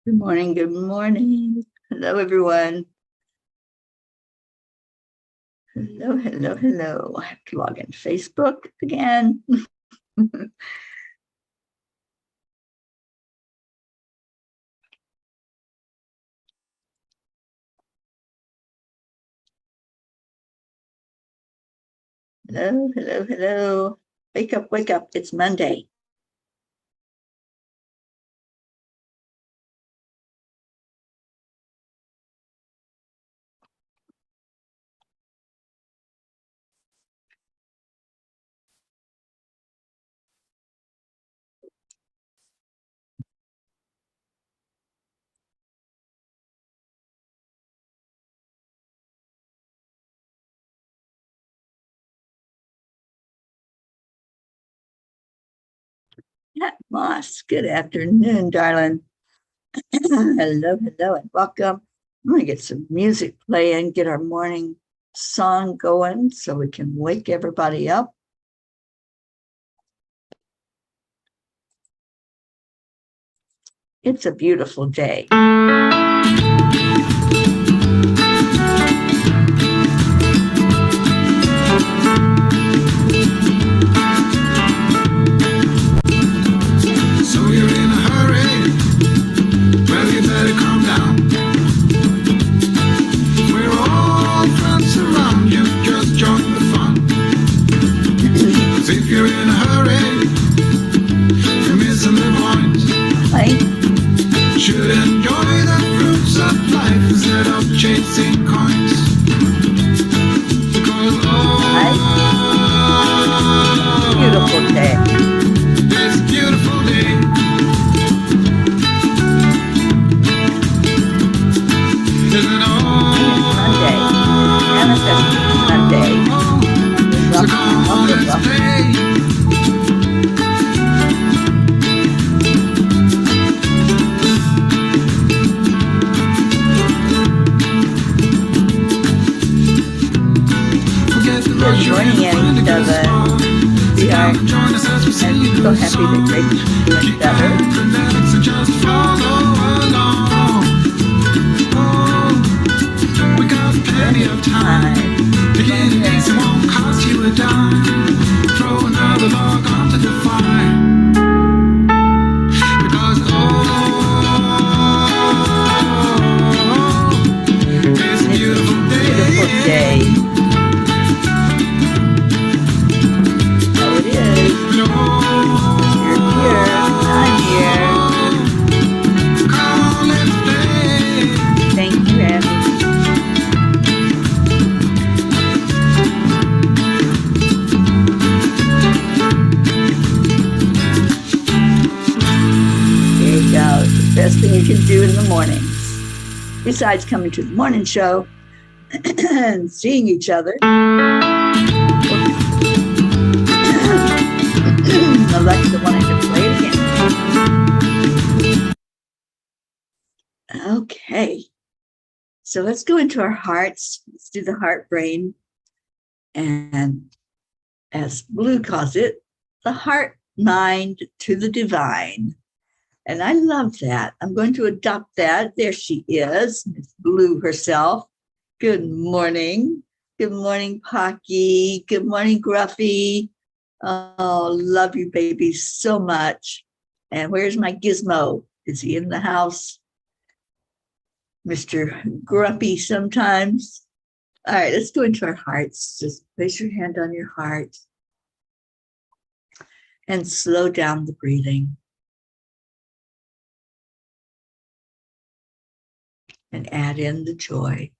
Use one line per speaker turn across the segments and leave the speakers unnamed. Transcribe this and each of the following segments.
Good morning. Good morning. Hello, everyone. Hello, hello, hello. I have to log in Facebook again. Hello, hello, hello. Wake up, wake up. It's Monday. Pat Moss, good afternoon, darling. Hello, hello, and welcome. I'm going to get some music playing, get our morning song going so we can wake everybody up. It's a beautiful day.
Chasing coins.
Beautiful day.
It's a beautiful day. Isn't
Monday. Manifesting Monday.
So come on, let's play.
Joining each other. We are so happy that Grace is doing better.
We got plenty of time. To get it easy won't cost you a dime. Throw another log onto the fire. Because it's a beautiful day.
Best thing you can do in the mornings, besides coming to the morning show and seeing each other. Alexa wanted to play it again. Okay, so let's go into our hearts. Let's do the heart brain, and as Blue calls it, the heart mind to the divine. And I love that. I'm going to adopt that. There she is, Miss Blue herself. Good morning. Good morning, Pocky. Good morning, Gruffy. Oh, love you, baby, so much. And where's my gizmo? Is he in the house? Mr. Grumpy sometimes. All right, let's go into our hearts. Just place your hand on your heart and slow down the breathing. And add in the joy.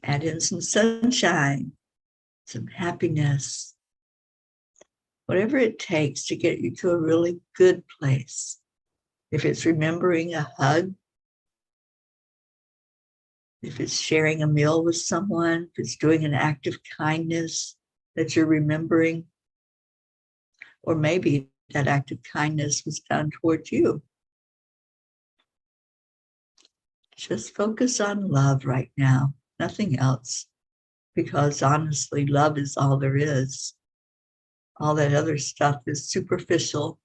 Add in some sunshine, some happiness, whatever it takes to get you to a really good place. If it's remembering a hug, if it's sharing a meal with someone, if it's doing an act of kindness that you're remembering, or maybe that act of kindness was done towards you. Just focus on love right now, nothing else, because honestly, love is all there is. All that other stuff is superficial.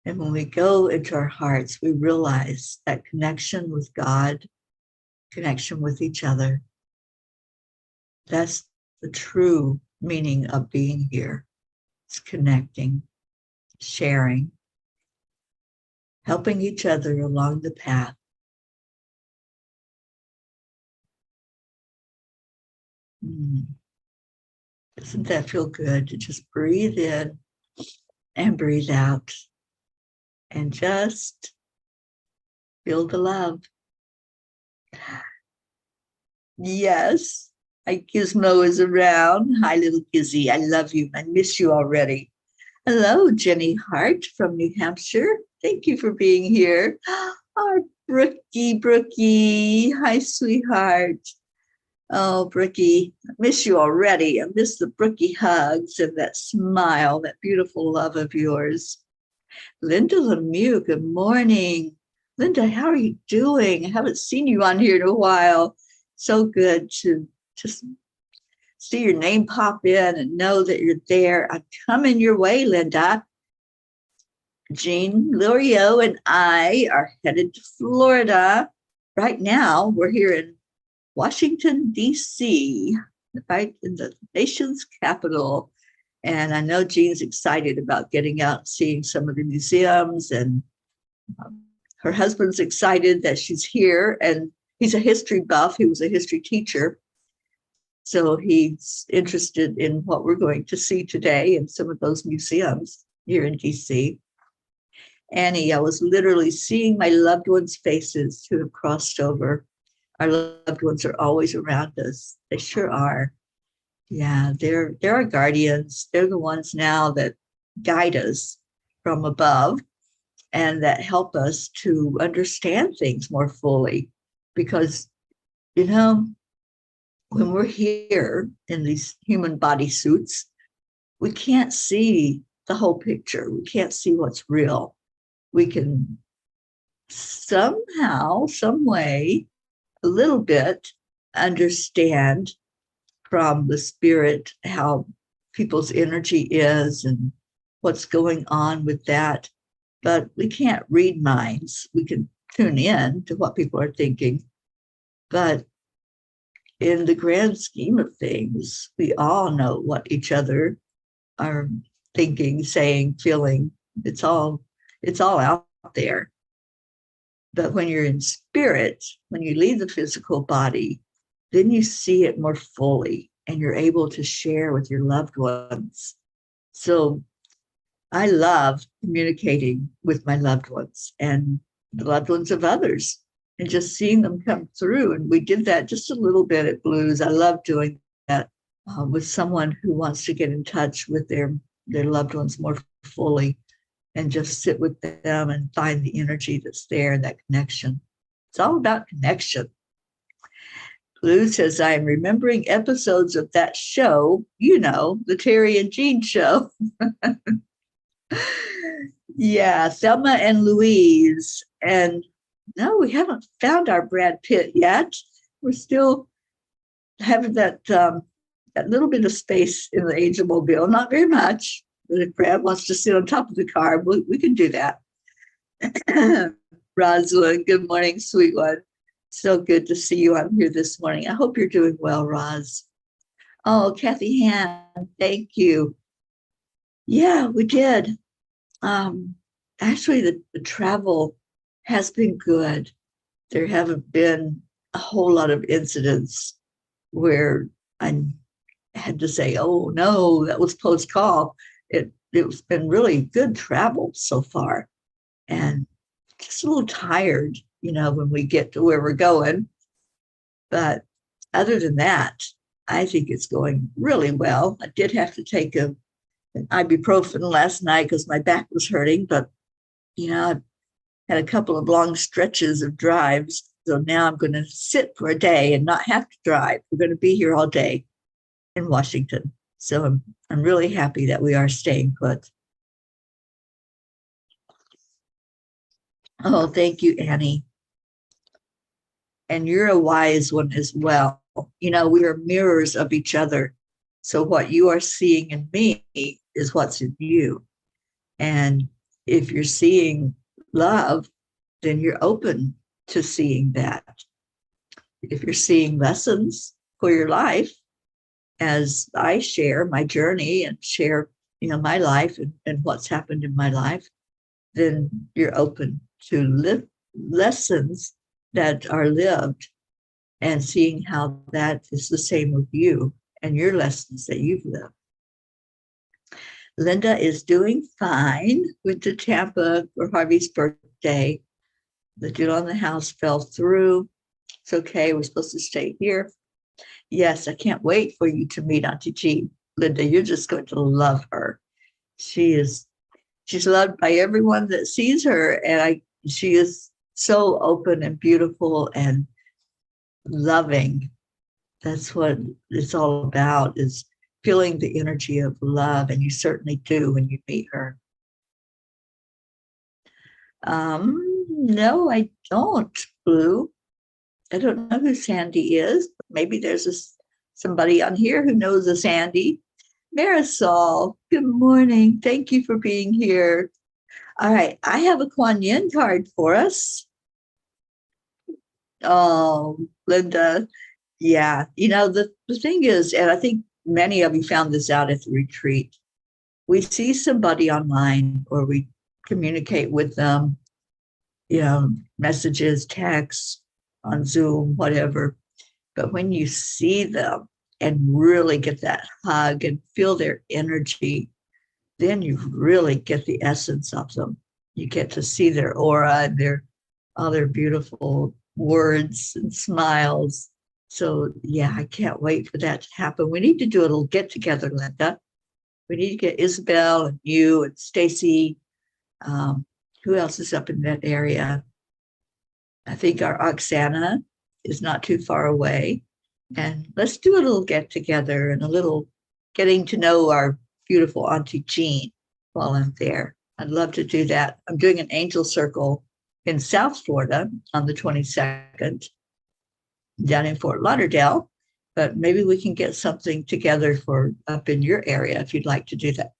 And when we go into our hearts, we realize that connection with God, connection with each other, that's the true meaning of being here. It's connecting, sharing, helping each other along the path. Doesn't that feel good to just breathe in and breathe out and just feel the love? Yes, Gizmo is around. Hi, little Gizzy. I love you. I miss you already. Hello, Jenny Hart from New Hampshire. Thank you for being here. Our Brookie. Hi, sweetheart. Oh, Brookie, I miss you already. I miss the Brookie hugs and that smile, that beautiful love of yours. Linda Lemieux, good morning. Linda, how are you doing? I haven't seen you on here in a while. So good to just see your name pop in and know that you're there. I'm coming your way, Linda. Jean Lorio and I are headed to Florida. Right now, we're here in Washington, D.C., right in the nation's capital. And I know Jean's excited about getting out and seeing some of the museums. And her husband's excited that she's here. And he's a history buff. He was a history teacher. So he's interested in what we're going to see today in some of those museums here in D.C. Annie, I was literally seeing my loved ones' faces who have crossed over. Our loved ones are always around us. They sure are. Yeah, they're our guardians. They're the ones now that guide us from above and that help us to understand things more fully. Because, you know, when we're here in these human body suits, we can't see the whole picture. We can't see what's real. We can somehow, some way, a little bit understand from the spirit how people's energy is and what's going on with that. But we can't read minds. We can tune in to what people are thinking. But in the grand scheme of things, we all know what each other are thinking, saying, feeling. It's all out there. But when you're in spirit, when you leave the physical body, then you see it more fully and you're able to share with your loved ones. So I love communicating with my loved ones and the loved ones of others and just seeing them come through. And we did that just a little bit at Blues. I love doing that with someone who wants to get in touch with their loved ones more fully and just sit with them and find the energy that's there and that connection. It's all about connection. Lou says, I am remembering episodes of that show, you know, the Teri and Jean show. Yeah, Thelma and Louise. And no, we haven't found our Brad Pitt yet. We're still having that little bit of space in the Angel Mobile, not very much. But if Brad wants to sit on top of the car, we can do that. Rosalind, good morning, sweet one. So good to see you on here this morning. I hope you're doing well, Roz. Oh, Kathy Han, thank you. Yeah, we did. Actually, the travel has been good. There haven't been a whole lot of incidents where I had to say, oh, no, that was close call. It's been really good travel so far. And just a little tired, you know, when we get to where we're going. But other than that, I think it's going really well. I did have to take an ibuprofen last night because my back was hurting, but, you know, I had a couple of long stretches of drives. So now I'm going to sit for a day and not have to drive. We're going to be here all day in Washington. So I'm really happy that we are staying put. Oh, thank you, Annie. and you're a wise one as well. You know, we are mirrors of each other. So what you are seeing in me is what's in you. And if you're seeing love, then you're open to seeing that. If you're seeing lessons for your life, as I share my journey and share, my life and what's happened in my life, then you're open to live lessons that are lived and seeing how that is the same with you and your lessons that you've lived. Linda is doing fine. Went to Tampa for Harvey's birthday. The deal on the house fell through. It's okay. We're supposed to stay here. Yes, I can't wait for you to meet Auntie Jean. Linda, you're just going to love her. She's loved by everyone that sees her. And she is so open and beautiful and loving. That's what it's all about, is feeling the energy of love. And you certainly do when you meet her. No, I don't, Blue. I don't know who Sandy is. Maybe there's somebody on here who knows a Sandy. Marisol, good morning. Thank you for being here. All right, I have a Kuan Yin card for us. Oh, Linda. Yeah, the thing is, and I think many of you found this out at the retreat, we see somebody online or we communicate with them, messages, texts, on Zoom, whatever. But when you see them and really get that hug and feel their energy, then you really get the essence of them. You get to see their aura and all their beautiful words and smiles. So yeah, I can't wait for that to happen. We need to do a little get together, Linda. We need to get Isabel and you and Stacy. Who else is up in that area? I think our Oksana is not too far away. And let's do a little get together and a little getting to know our beautiful Auntie Jean while I'm there. I'd love to do that. I'm doing an angel circle in South Florida on the 22nd down in Fort Lauderdale, but maybe we can get something together for up in your area if you'd like to do that.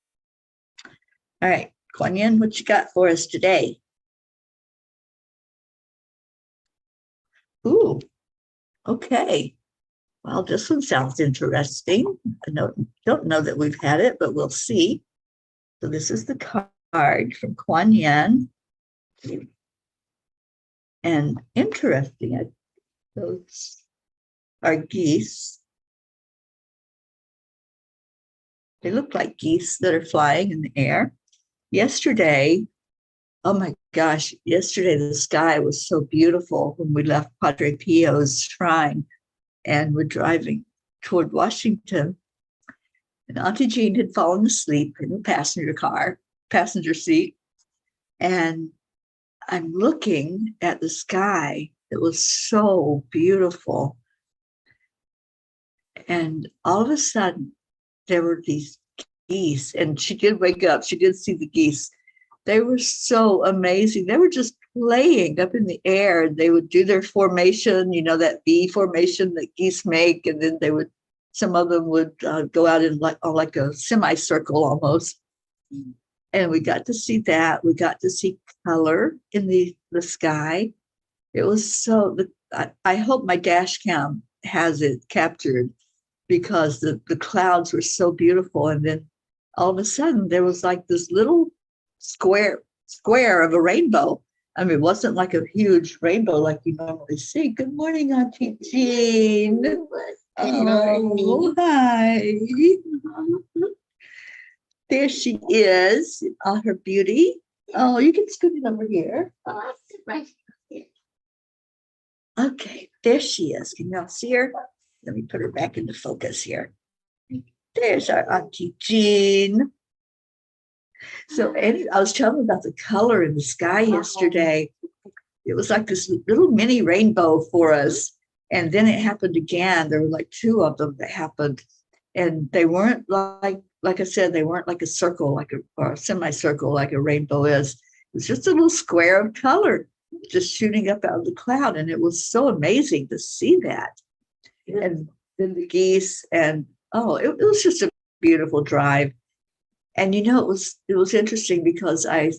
All right, Kuan Yin, what you got for us today? Ooh, okay. Well, this one sounds interesting. I don't know that we've had it, but we'll see. So this is the card from Kuan Yin. And interesting, those are geese. They look like geese that are flying in the air. Yesterday, oh my gosh, yesterday the sky was so beautiful when we left Padre Pio's shrine and we're driving toward Washington. And Auntie Jean had fallen asleep in the passenger seat. And I'm looking at the sky. It was so beautiful. And all of a sudden, there were these geese. And she did wake up. She did see the geese. They were so amazing. They were just playing up in the air. They would do their formation, that V formation that geese make. And then some of them would go out in like a semicircle almost. And we got to see that. We got to see color in the sky. It was so, I hope my dash cam has it captured because the clouds were so beautiful. And then all of a sudden there was like this little square of a rainbow. I mean, it wasn't like a huge rainbow like you normally see. Good morning, Auntie Jean. Oh, hi. There she is, all her beauty. Oh, you can scoot it over here.
I'll sit right here.
Okay, there she is. Can y'all see her? Let me put her back into focus here. There's our Auntie Jean. So I was telling about the color in the sky yesterday. It was like this little mini rainbow for us. And then it happened again. There were like two of them that happened. And they weren't like I said, they weren't like a circle, or a semicircle like a rainbow is. It was just a little square of color. just shooting up out of the cloud. And it was so amazing to see that. And then the geese, and it was just a beautiful drive. And it was interesting because I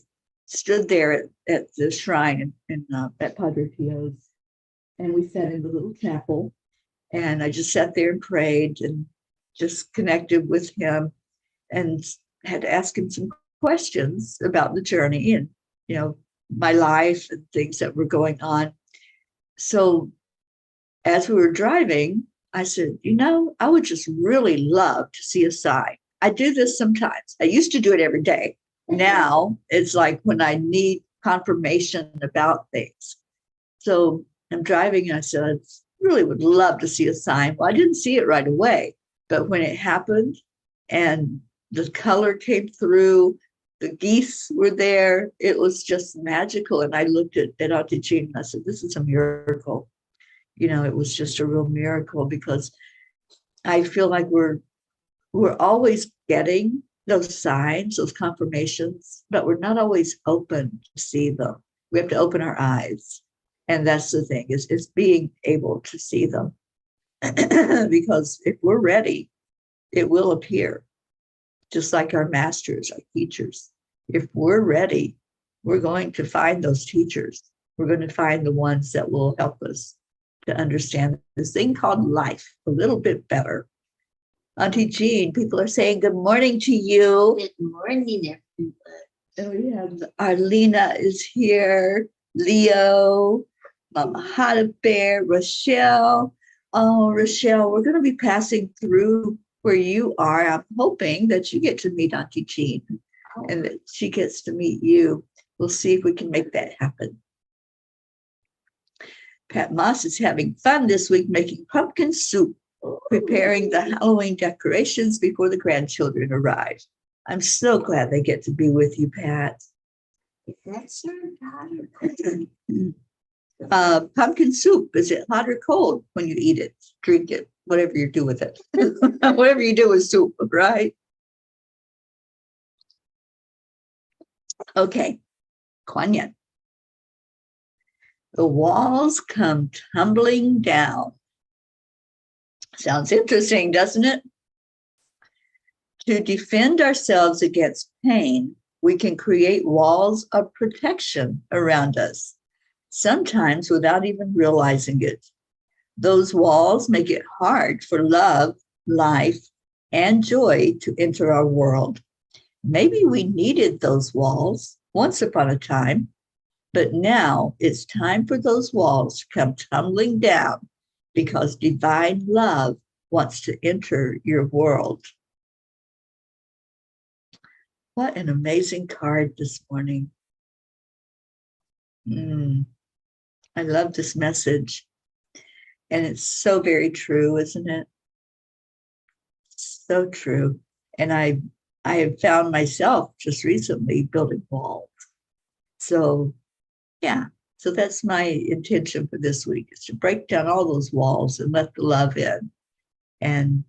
stood there at the shrine at Padre Pio's, and we sat in the little chapel, and I just sat there and prayed and just connected with him, and had to ask him some questions about the journey and my life and things that were going on. So as we were driving, I said, I would just really love to see a sign. I do this sometimes. I used to do it every day. Now it's like when I need confirmation about things. So I'm driving, and I said, I really would love to see a sign. Well, I didn't see it right away, but when it happened and the color came through, the geese were there, it was just magical. And I looked at Auntie Jean and I said, this is a miracle. It was just a real miracle, because I feel like we're always getting those signs, those confirmations, but we're not always open to see them. We have to open our eyes. And that's the thing, is being able to see them. Because if we're ready, it will appear, just like our masters, our teachers. If we're ready, we're going to find those teachers. We're going to find the ones that will help us to understand this thing called life a little bit better. Auntie Jean, people are saying good morning to you.
Good morning, everyone.
And we have Arlena is here, Leo, Mama Hada Bear, Rochelle. Oh, Rochelle, we're going to be passing through where you are. I'm hoping that you get to meet Auntie Jean and that she gets to meet you. We'll see if we can make that happen. Pat Moss is having fun this week making pumpkin soup, preparing the Halloween decorations before the grandchildren arrive. I'm so glad they get to be with you, Pat.
Is that served hot or
Pumpkin soup, is it hot or cold when you eat it, drink it, whatever you do with it? Whatever you do with soup, right? Okay, Kuan Yin. The walls come tumbling down. Sounds interesting, doesn't it? To defend ourselves against pain, we can create walls of protection around us, sometimes without even realizing it. Those walls make it hard for love, life, and joy to enter our world. Maybe we needed those walls once upon a time, but now it's time for those walls to come tumbling down, because divine love wants to enter your world. What an amazing card this morning. I love this message. And it's so very true, isn't it? So true. And I have found myself just recently building walls. So, yeah. So that's my intention for this week, is to break down all those walls and let the love in. And,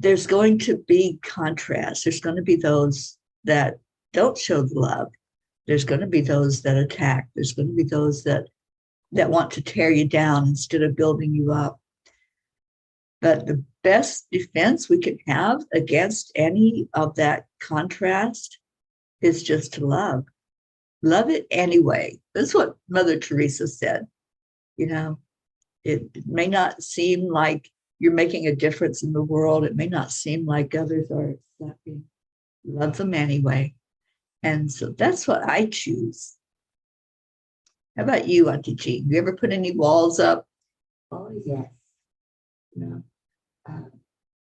there's going to be contrast. There's going to be those that don't show the love. There's going to be those that attack. There's going to be those that want to tear you down instead of building you up. But the best defense we can have against any of that contrast is just to love. Love it anyway. That's what Mother Teresa said. It may not seem like you're making a difference in the world. It may not seem like others are accepting. Love them anyway. And so that's what I choose. How about you, Auntie Jean? You ever put any walls up?
Oh, yes.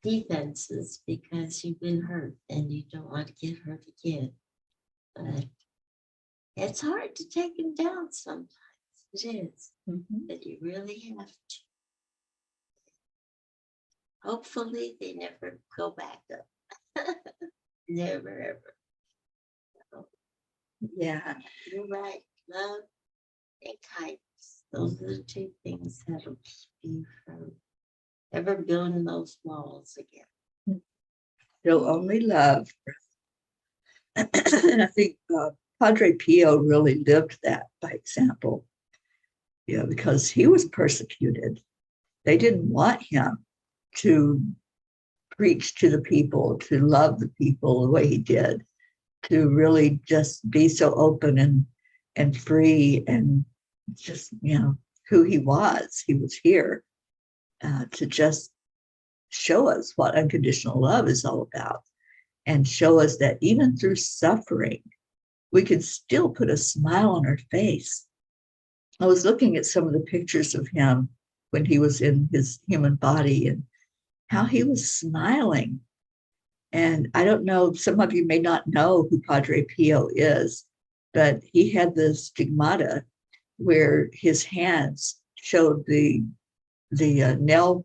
Defenses, because you've been hurt and you don't want to get hurt again. But it's hard to take them down sometimes. It is. But you really have to. Hopefully they never go back up. Never, ever. So,
Yeah.
you're right. Love and kindness. Those are the two things that'll keep you from ever building those walls again.
Show only love. And I think Padre Pio really lived that by example, because he was persecuted. They didn't want him to preach to the people, to love the people the way he did, to really just be so open and free and just, who he was. He was here to just show us what unconditional love is all about and show us that even through suffering, we can still put a smile on our face. I was looking at some of the pictures of him when he was in his human body and how he was smiling. And I don't know, some of you may not know who Padre Pio is, but he had the stigmata where his hands showed the nail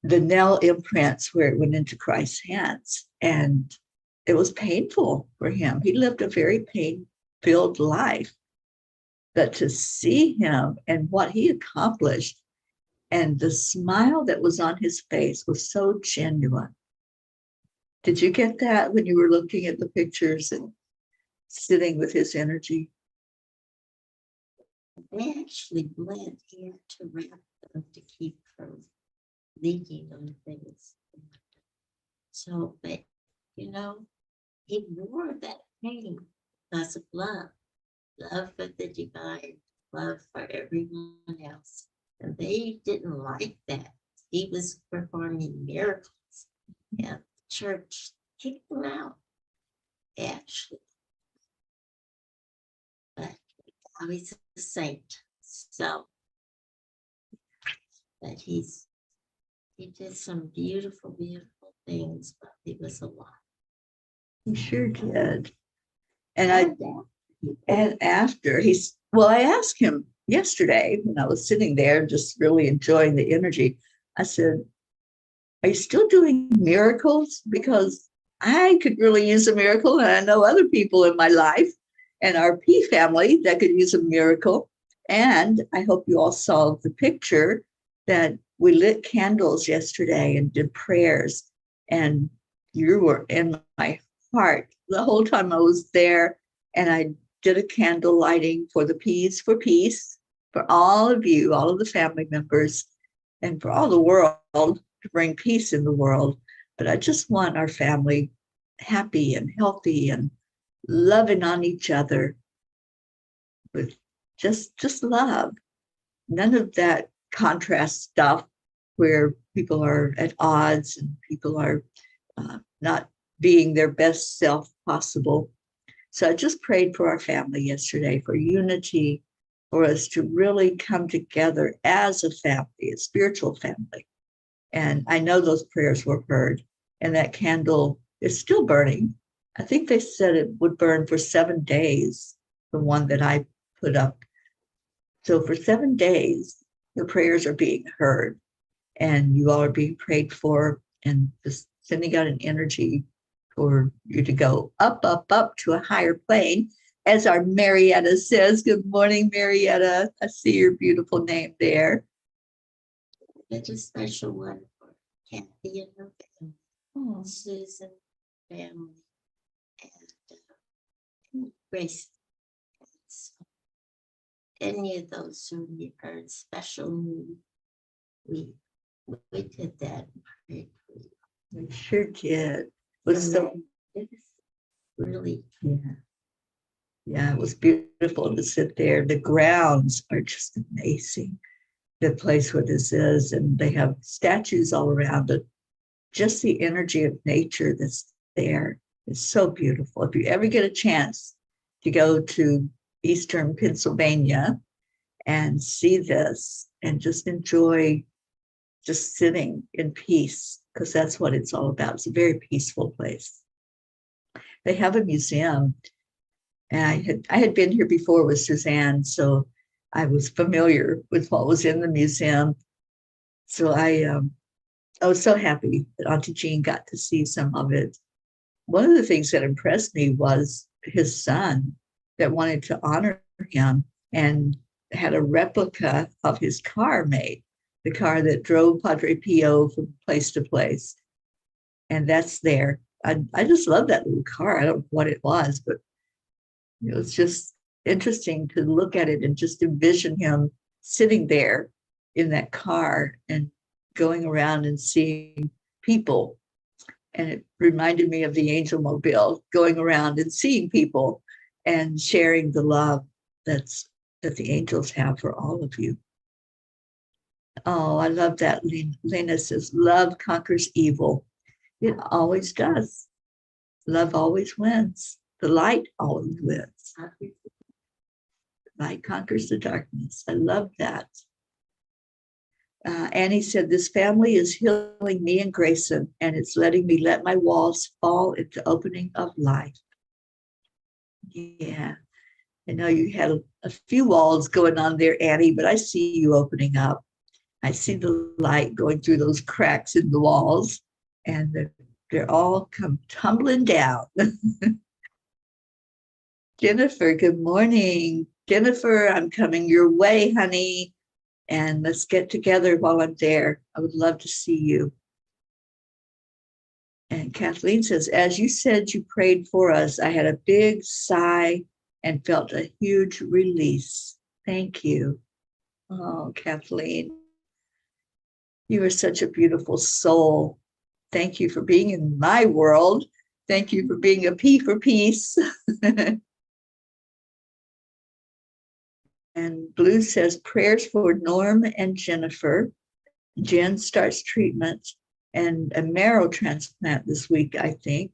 imprints where it went into Christ's hands. And it was painful for him. He lived a very pain-filled life. But to see him and what he accomplished and the smile that was on his face was so genuine. Did you get that when you were looking at the pictures and sitting with his energy?
They actually bled. He had to wrap them to keep from leaking on things. So, but he wore that pain because of love for the divine, love for everyone else. And they didn't like that. He was performing miracles, and the church kicked him out, actually. But now he's a saint. So, but he did some beautiful, beautiful things, but he was alive.
He sure did. And after I asked him yesterday when I was sitting there, just really enjoying the energy. I said, "Are you still doing miracles? Because I could really use a miracle, and I know other people in my life and our P family that could use a miracle." And I hope you all saw the picture that we lit candles yesterday and did prayers, and you were in my heart the whole time I was there. And I did a candle lighting for the P's for Peace, for all of you, all of the family members, and for all the world, to bring peace in the world. But I just want our family happy and healthy and loving on each other with just love. None of that contrast stuff where people are at odds and people are not being their best self possible. So I just prayed for our family yesterday for unity, for us to really come together as a family, a spiritual family. And I know those prayers were heard, and that candle is still burning. I think they said it would burn for 7 days, the one that I put up. So for 7 days, the prayers are being heard, and you all are being prayed for, and just sending out an energy for you to go up, up, up to a higher plane. As our Marietta says, good morning, Marietta. I see your beautiful name there.
It's a special one for Kathy and her family, Susan family, and Grace. So any of those who are in special need, we did that. We
sure did. It was
really,
yeah, it was beautiful to sit there. The grounds are just amazing. The place where this is, and they have statues all around it. Just the energy of nature that's there is so beautiful. If you ever get a chance to go to Eastern Pennsylvania and see this and just enjoy just sitting in peace, because that's what it's all about. It's a very peaceful place. They have a museum, and I had been here before with Suzanne, so I was familiar with what was in the museum. So I was so happy that Auntie Jean got to see some of it. One of the things that impressed me was his son that wanted to honor him and had a replica of his car made, the car that drove Padre Pio from place to place. And that's there. I just love that little car. I don't know what it was, but It was just interesting to look at it and just envision him sitting there in that car and going around and seeing people. And it reminded me of the Angel Mobile, going around and seeing people and sharing the love that the angels have for all of you. Oh, I love that. Lena says, love conquers evil. It always does. Love always wins. The light always wins. Light conquers the darkness. I love that. Annie said, this family is healing me and Grayson, and it's letting me let my walls fall into opening of life. Yeah, I know you had a few walls going on there, Annie, but I see you opening up. I see the light going through those cracks in the walls, and they're all come tumbling down. Jennifer, good morning. Jennifer, I'm coming your way, honey. And let's get together while I'm there. I would love to see you. And Kathleen says, as you said you prayed for us, I had a big sigh and felt a huge release. Thank you. Oh, Kathleen, you are such a beautiful soul. Thank you for being in my world. Thank you for being a P for peace. And Blue says, prayers for Norm and Jennifer. Jen starts treatment and a marrow transplant this week, I think.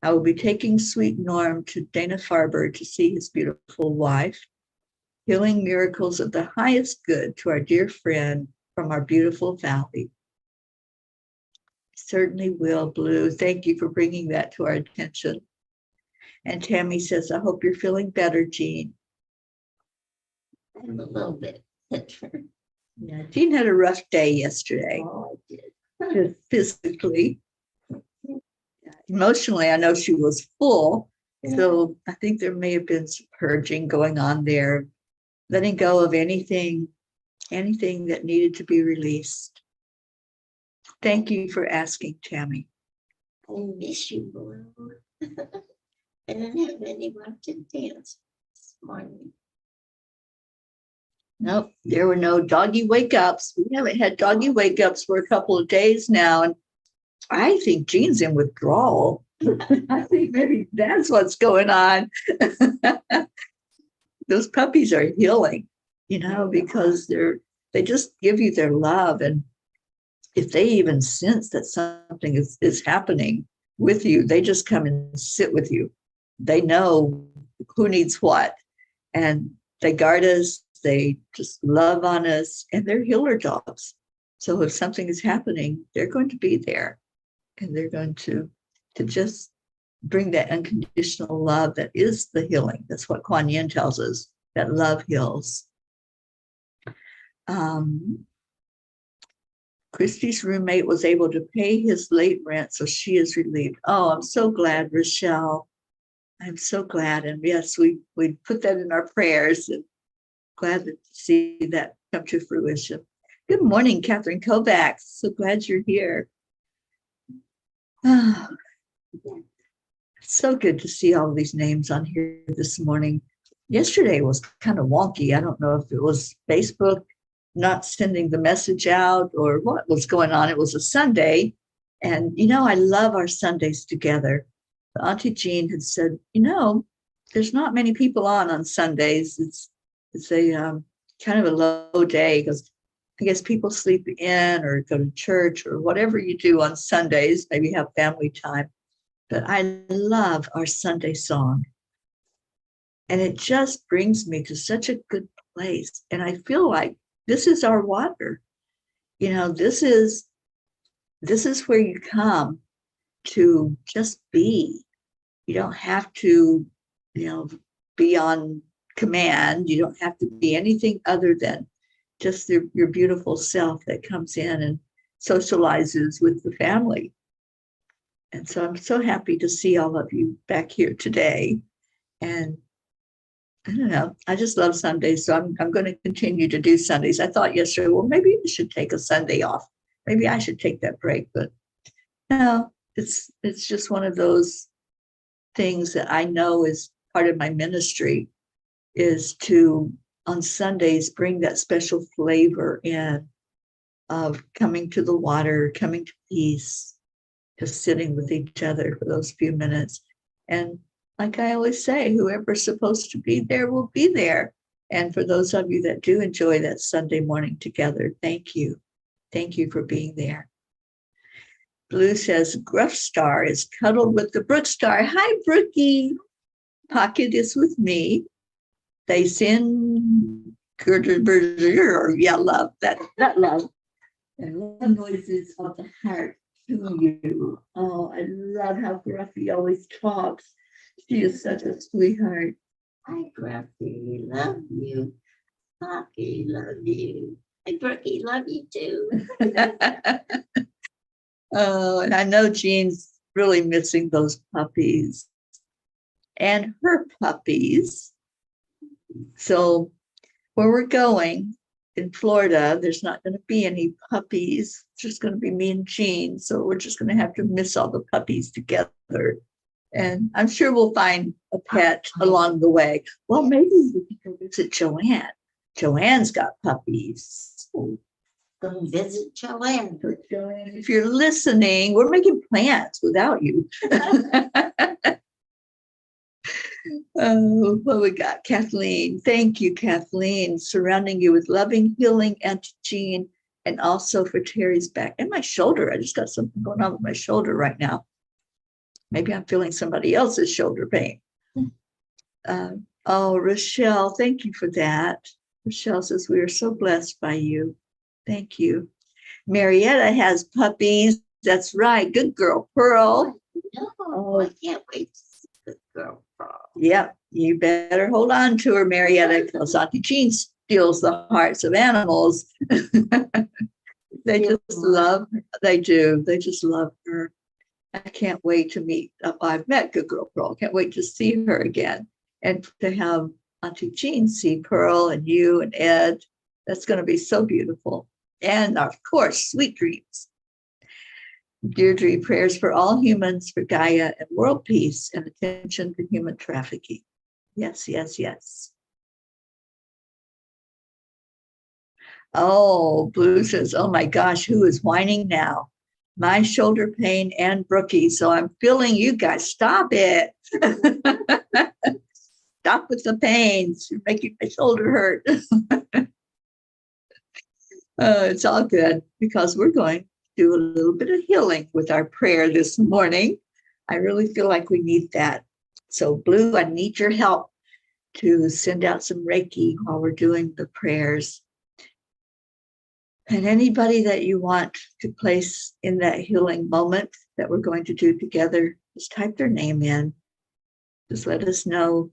I will be taking sweet Norm to Dana-Farber to see his beautiful wife. Healing miracles of the highest good to our dear friend from our beautiful valley. Certainly will, Blue. Thank you for bringing that to our attention. And Tammy says, I hope you're feeling better, Jean.
I'm a little bit better.
Yeah, Jean had a rough day yesterday.
Oh, I did.
Physically. Emotionally, I know she was full. So I think there may have been some purging going on there, letting go of anything that needed to be released. Thank you for asking, Tammy.
I miss you, Blue. I didn't have anyone to dance this morning.
Nope, there were no doggy wake-ups. We haven't had doggy wake-ups for a couple of days now, and I think Jean's in withdrawal. I think maybe that's what's going on. Those puppies are healing, because they just give you their love, and if they even sense that something is happening with you, they just come and sit with you. They know who needs what, and they guard us. They just love on us, and they're healer dogs. So if something is happening, they're going to be there, and they're going to just bring that unconditional love that is the healing. That's what Kuan Yin tells us, that love heals. Christy's roommate was able to pay his late rent, so she is relieved. Oh, I'm so glad, Rochelle. I'm so glad. And yes, we put that in our prayers, and glad to see that come to fruition. Good morning, Catherine Kovacs. So glad you're here. Oh, so good to see all these names on here this morning. Yesterday was kind of wonky. I don't know if it was Facebook not sending the message out or what was going on. It was a Sunday. And, I love our Sundays together. Auntie Jean had said, there's not many people on Sundays. It's a kind of a low day because I guess people sleep in or go to church or whatever you do on Sundays, maybe have family time. But I love our Sunday song. And it just brings me to such a good place. And I feel like this is our water. This is where you come to just be. You don't have to, be on command. You don't have to be anything other than just your beautiful self that comes in and socializes with the family. And so I'm so happy to see all of you back here today. And I don't know, I just love Sundays. So I'm going to continue to do Sundays. I thought yesterday, well, maybe we should take a Sunday off. Maybe I should take that break. But no, it's just one of those things that I know is part of my ministry is to, on Sundays, bring that special flavor in of coming to the water, coming to peace, just sitting with each other for those few minutes. And like I always say, whoever's supposed to be there will be there. And for those of you that do enjoy that Sunday morning together, thank you. Thank you for being there. Blue says, Gruff Star is cuddled with the Brook Star. Hi, Brookie. Pocket is with me. They send yeah, love that love. And love noises of the heart to you. Oh, I love how Gruffy always talks. She is such a sweetheart.
Hi, Gruffy, love you. Pocky, love you. Hey, Brookie, love you too.
Oh, and I know Jean's really missing those puppies and her puppies. So where we're going in Florida, there's not going to be any puppies. It's just going to be me and Jean. So we're just going to have to miss all the puppies together. And I'm sure we'll find a pet along the way. Well, maybe we can go visit Joanne. Joanne's got puppies.
Go visit Joanne.
Joanne, if you're listening, we're making plans without you. Oh, what we got? Kathleen. Thank you, Kathleen. Surrounding you with loving, healing, and Jean, and also for Teri's back and my shoulder. I just got something going on with my shoulder right now. Maybe I'm feeling somebody else's shoulder pain. Oh, Rochelle, thank you for that. Rochelle says, we are so blessed by you. Thank you. Marietta has puppies. That's right. Good girl, Pearl.
No, I can't wait to see the girl, Pearl.
Yep, you better hold on to her, Marietta, because Auntie Jean steals the hearts of animals. They just love her. They do. They just love her. I can't wait to meet. I've met Good Girl Pearl. Can't wait to see her again and to have Auntie Jean see Pearl and you and Ed. That's going to be so beautiful. And of course, sweet dreams. Deirdre, prayers for all humans, for Gaia and world peace and attention to human trafficking. Yes, yes, yes. Oh, Blue says, oh my gosh, who is whining now? My shoulder pain and Brookie. So I'm feeling you guys. Stop it. Stop with the pains. You're making my shoulder hurt. It's all good because we're going to do a little bit of healing with our prayer this morning. I really feel like we need that. So Blue, I need your help to send out some Reiki while we're doing the prayers. And anybody that you want to place in that healing moment that we're going to do together, just type their name in. Just let us know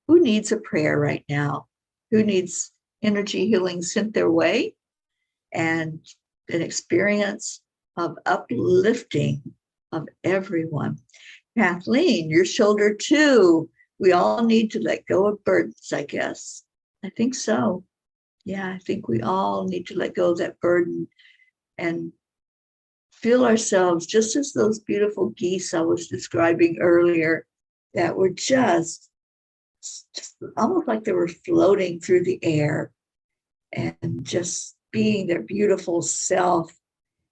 who needs a prayer right now, who needs energy healing sent their way, and an experience of uplifting of everyone. Kathleen, your shoulder too. We all need to let go of burdens, I guess. I think so. Yeah, I think we all need to let go of that burden and feel ourselves just as those beautiful geese I was describing earlier that were just almost like they were floating through the air and just being their beautiful self,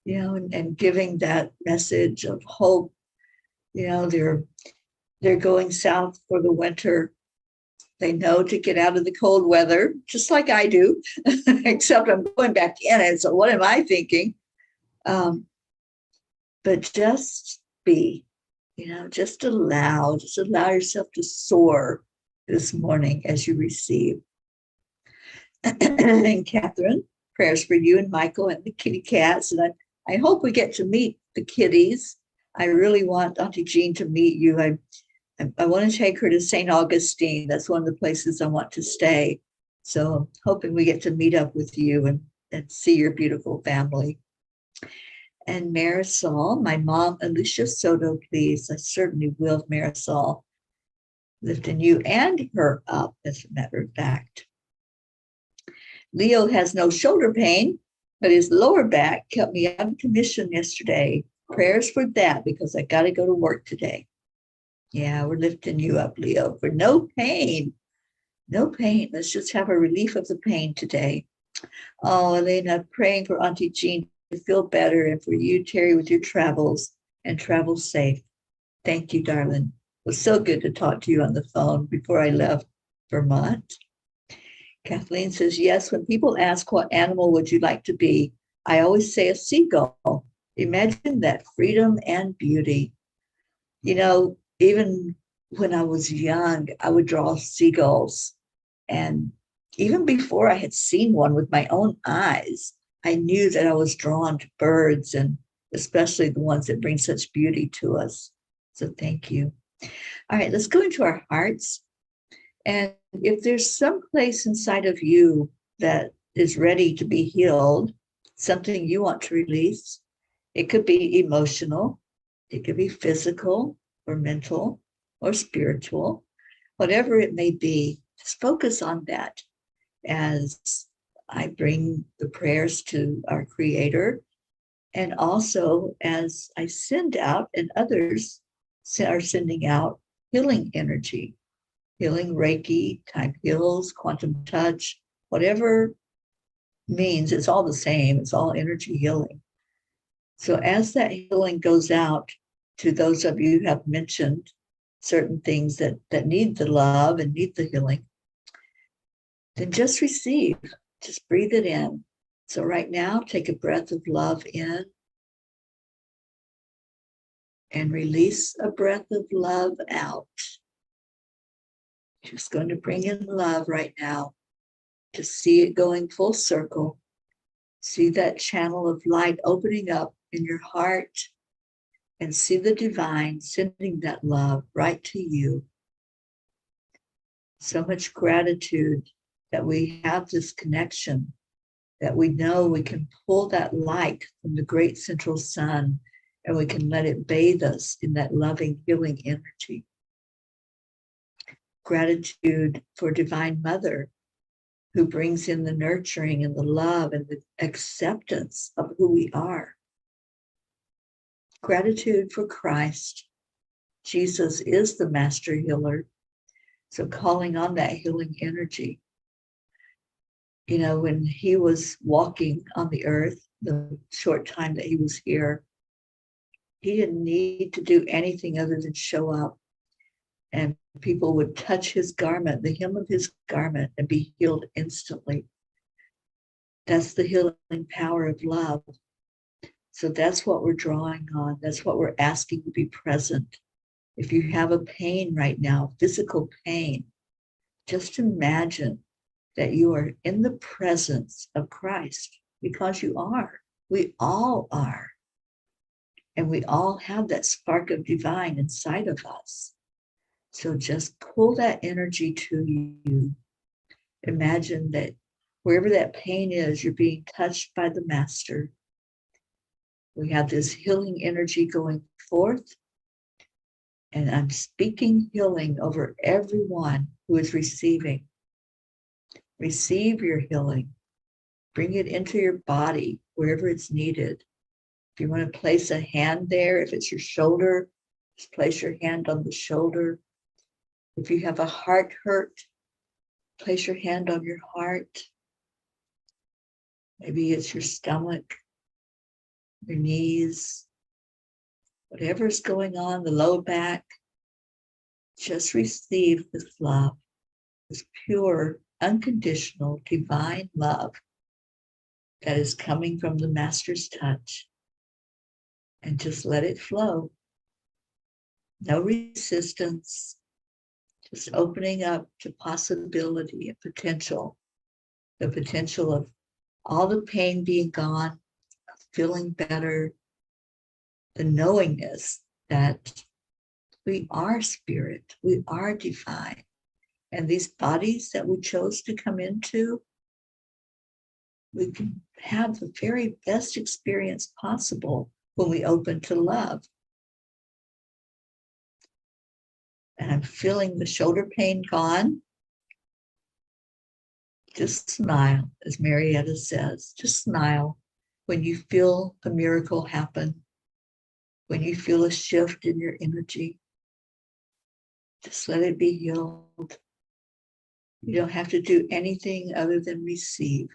you know, and giving that message of hope. You know, they're going south for the winter. They know to get out of the cold weather, just like I do, except I'm going back in it. So what am I thinking? But just be, you know, just allow yourself to soar this morning as you receive. And Catherine, prayers for you and Michael and the kitty cats. And I hope we get to meet the kitties. I really want Auntie Jean to meet you. I want to take her to St. Augustine. That's one of the places I want to stay. So I'm hoping we get to meet up with you and see your beautiful family. And Marisol, my mom, Alicia Soto, please. I certainly will, Marisol. Lifting you and her up, as a matter of fact. Leo has no shoulder pain, but his lower back kept me out of commission yesterday. Prayers for that because I got to go to work today. Yeah, we're lifting you up, Leo, for no pain. No pain. Let's just have a relief of the pain today. Oh, Elena, praying for Auntie Jean to feel better and for you, Teri, with your travels and travel safe. Thank you, darling. It was so good to talk to you on the phone before I left Vermont. Kathleen says, yes, when people ask what animal would you like to be, I always say a seagull. Imagine that freedom and beauty. You know, even when I was young, I would draw seagulls. And even before I had seen one with my own eyes, I knew that I was drawn to birds and especially the ones that bring such beauty to us. So thank you. All right, let's go into our hearts. And if there's some place inside of you that is ready to be healed, something you want to release, it could be emotional, it could be physical or mental or spiritual, whatever it may be, just focus on that as I bring the prayers to our Creator. And also as I send out and others are sending out healing energy, healing Reiki, time heals, quantum touch, whatever means, it's all the same. It's all energy healing. So as that healing goes out to those of you who have mentioned certain things that need the love and need the healing, then just receive, just breathe it in. So right now, take a breath of love in and release a breath of love out. Just going to bring in love right now. Just see it going full circle. See that channel of light opening up in your heart and see the divine sending that love right to you. So much gratitude that we have this connection, that we know we can pull that light from the great central sun and we can let it bathe us in that loving, healing energy. Gratitude for Divine Mother, who brings in the nurturing and the love and the acceptance of who we are. Gratitude for Christ. Jesus is the master healer. So calling on that healing energy. You know, when he was walking on the earth, the short time that he was here, he didn't need to do anything other than show up. And people would touch his garment, the hem of his garment, and be healed instantly. That's the healing power of love. So that's what we're drawing on. That's what we're asking to be present. If you have a pain right now, physical pain, just imagine that you are in the presence of Christ, because you are. We all are. And we all have that spark of divine inside of us. So just pull that energy to you. Imagine that wherever that pain is, you're being touched by the Master. We have this healing energy going forth. And I'm speaking healing over everyone who is receiving. Receive your healing. Bring it into your body wherever it's needed. If you want to place a hand there, if it's your shoulder, just place your hand on the shoulder. If you have a heart hurt, place your hand on your heart. Maybe it's your stomach, your knees, whatever's going on, the low back. Just receive this love, this pure, unconditional, divine love that is coming from the Master's touch. And just let it flow. No resistance. Just opening up to possibility and potential. The potential of all the pain being gone, feeling better, the knowingness that we are spirit, we are divine. And these bodies that we chose to come into, we can have the very best experience possible when we open to love. And I'm feeling the shoulder pain gone. Just smile, as Marietta says. Just smile when you feel a miracle happen, when you feel a shift in your energy. Just let it be healed. You don't have to do anything other than receive.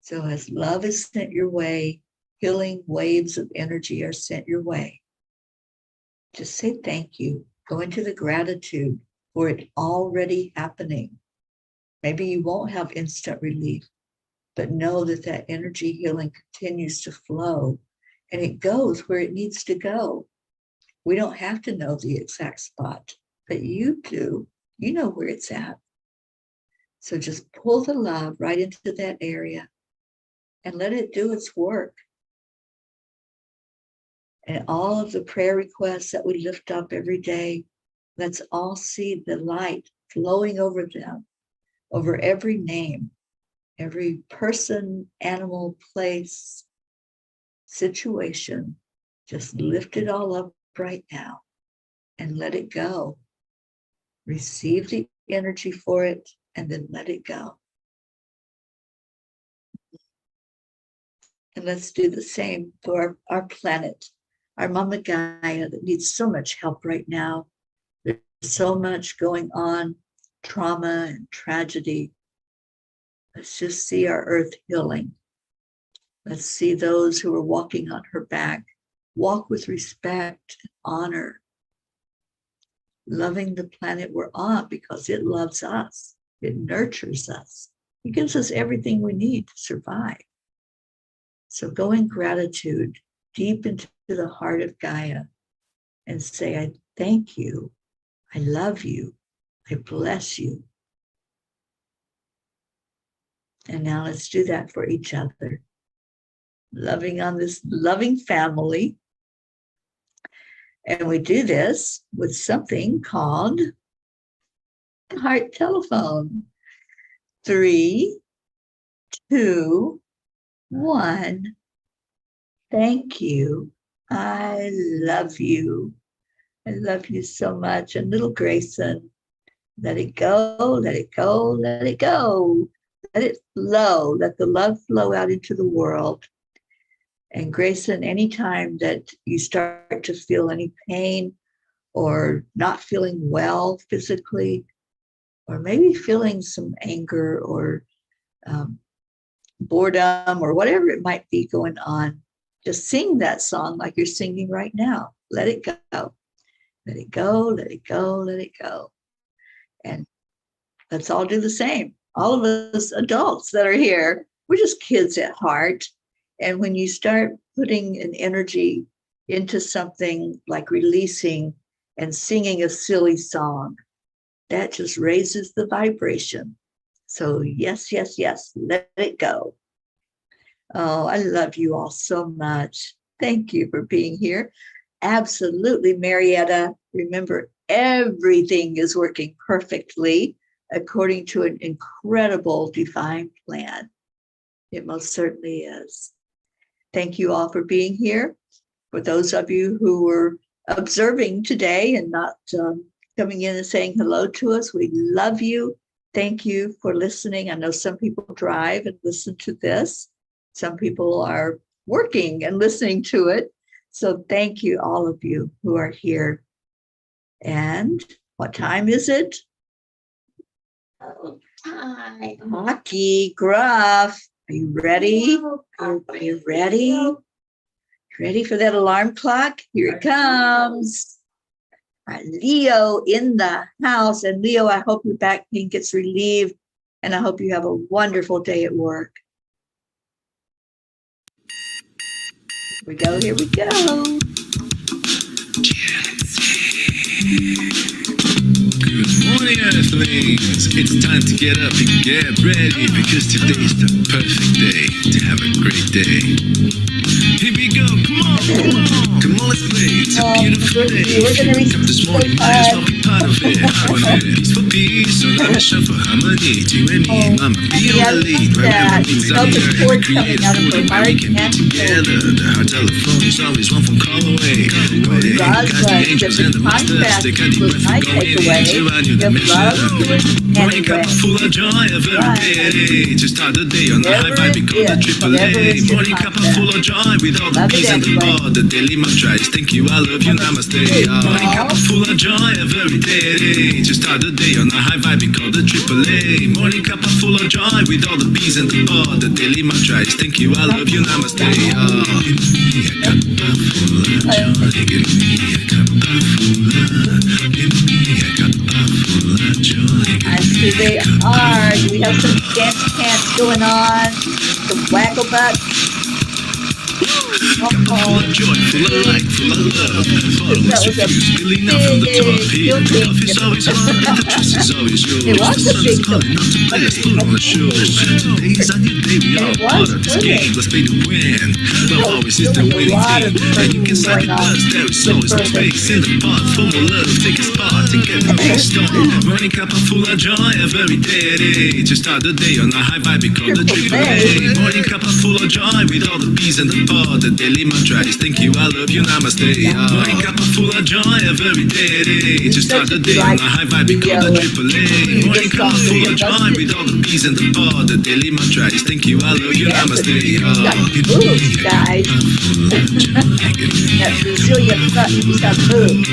So as love is sent your way, healing waves of energy are sent your way. Just say thank you. Go into the gratitude for it already happening. Maybe you won't have instant relief, but know that that energy healing continues to flow and it goes where it needs to go. We don't have to know the exact spot, but you do. You know where it's at. So just pull the love right into that area and let it do its work. And all of the prayer requests that we lift up every day, let's all see the light flowing over them, over every name, every person, animal, place, situation. Just lift it all up right now and let it go. Receive the energy for it and then let it go. And let's do the same for our planet, our Mama Gaia that needs so much help right now. There's so much going on, trauma and tragedy. Let's just see our earth healing. Let's see those who are walking on her back walk with respect and honor, loving the planet we're on because it loves us. It nurtures us. It gives us everything we need to survive. So go in gratitude deep into the heart of Gaia and say, I thank you. I love you. I bless you. And now let's do that for each other. Loving on this loving family. And we do this with something called the heart telephone. 3, 2, 1. Thank you. I love you. I love you so much. And little Grayson, let it go, let it go, let it go. Let it flow. Let the love flow out into the world. And Grayson, anytime that you start to feel any pain or not feeling well physically, or maybe feeling some anger or boredom or whatever it might be going on, just sing that song like you're singing right now. Let it go. Let it go, let it go, let it go. And let's all do the same. All of us adults that are here, we're just kids at heart. And when you start putting an energy into something like releasing and singing a silly song, that just raises the vibration. So yes, yes, yes, let it go. Oh, I love you all so much. Thank you for being here. Absolutely, Marietta. Remember, everything is working perfectly according to an incredible divine plan. It most certainly is. Thank you all for being here. For those of you who were observing today and not coming in and saying hello to us, we love you. Thank you for listening. I know some people drive and listen to this. Some people are working and listening to it. So thank you, all of you who are here. And what time is it?
Oh, time.
Hockey, Gruff. Are you ready? Are you ready? Ready for that alarm clock? Here it comes. All right, Leo in the house. And Leo, I hope your back pain gets relieved. And I hope you have a wonderful day at work. Here we go, here we go.
Good morning, Earthlings. It's time to get up and get ready because today's the perfect day to have a great day. Here we go, come on, come on. Come on, let's play. It's a beautiful day.
We're going to
Wake up this morning, might as well be part of it. One minute, peace for peace, so let me show for harmony. You and me, mama, be on the lead. Right things on the earth, we create a food where we can be together. The heart telephone is always one phone call away. But it got the angels and the masters. They got the breath going into I knew the mission. Morning Cuppa Fulla Joy every day. To start the day on the high vibe, we call the AAA. Morning Cuppa Fulla Joy with all the peace and the love. The daily mantra is thank you, I love love you, namaste. Morning Cuppa Fulla Joy every day. To start the day on a high vibe, we call the AAA. Morning Cuppa Fulla Joy with all the P's and the pod. The daily mantra is thank you, I love you, namaste. Give me a cuppa full of joy. Give me a cuppa full of. Give me a cuppa full of joy.
I see they are. We have some dance pants going on, some waggle butts.
Cuppa full of joy, full of light, full of love. Bottomless refuse, spilling out from the top. Here, the coffee's always on, and the trust is always yours. The sun is calling out to play us food on the shores. Today is a new day, we all part of this game. Let's play to win. Love always is the winning team. And you can slide your butts, there is always no space in the pot. For more love, take a spot to get the big start. Morning Cuppa Fulla Joy every day. To start the day on a high vibe, we call the AAA. Morning Cuppa Fulla Joy with all the P's and the pod. The daily mantra is thank you, I love you, namaste. Morning Cuppa Fulla Joy every day. To start the day on a high vibe, we call the AAA. Morning Cuppa Fulla Joy with all the P's and the pod. The daily mantra is thank you, I love you, namaste.
Moves, guys. That Brazilian front, you just have moves.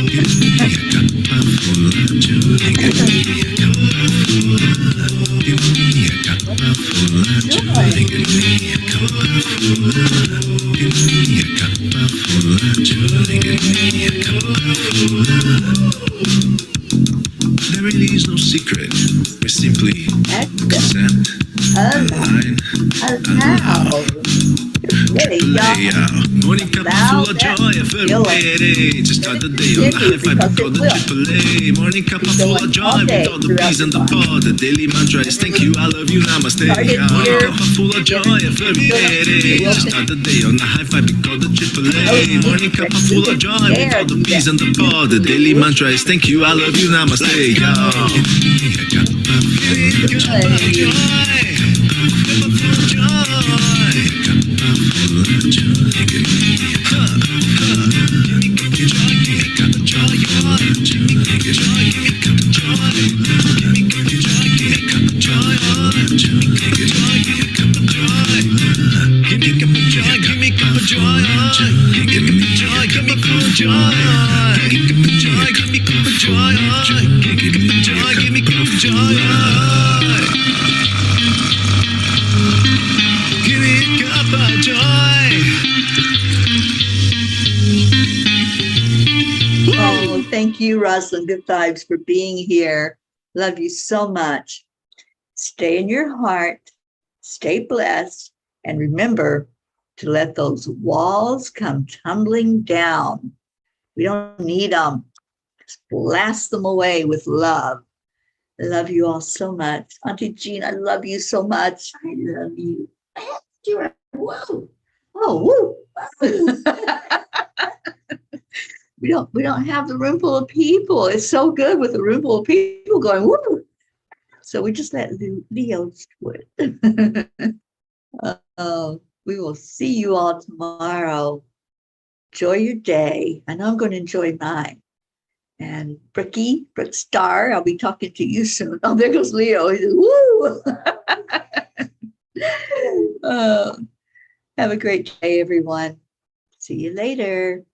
There really is no secret. We simply accept, align,
Really, y'all.
Morning Cuppa Fulla Joy every day. To start the day on a high vibe, we call the AAA. Morning Cuppa Fulla Joy with all the P's and the pod. The daily mantra is thank you, I love you, namaste. Morning Cuppa Fulla Joy every day. To start the day on a high vibe, we call the AAA. Morning Cuppa Fulla Joy with all the P's and the pod. The daily mantra is thank you, I love you, namaste. Give me a cuppa full of joy. Cuppa full of joy. Cuppa full of joy. Give me a cuppa joy. Give me a cuppa joy. Give me a joy. Give me a cuppa joy. Give me a joy. Give me a cuppa joy. Give me a joy. Give me a cuppa joy. Give me a cuppa joy. Give me a cuppa joy. Give me a joy. Give me a cuppa joy. Give me a joy. Give me a cuppa joy. Give me a joy. Give me a cuppa joy. Give me a cuppa joy.
Oh, thank you, Rosalind. Good vibes for being here. Love you so much. Stay in your heart, stay blessed, and remember to let those walls come tumbling down. We don't need them. Just blast them away with love. I love you all so much. Auntie Jean, I love you so much.
I love you. I have to do it. Whoa.
Oh, woo. We don't have the room full of people. It's so good with a room full of people going, woo. So we just let Leo do it. We will see you all tomorrow. Enjoy your day. I know I'm going to enjoy mine. And Brooke Star, I'll be talking to you soon. Oh, there goes Leo. He says, woo. Have a great day, everyone. See you later.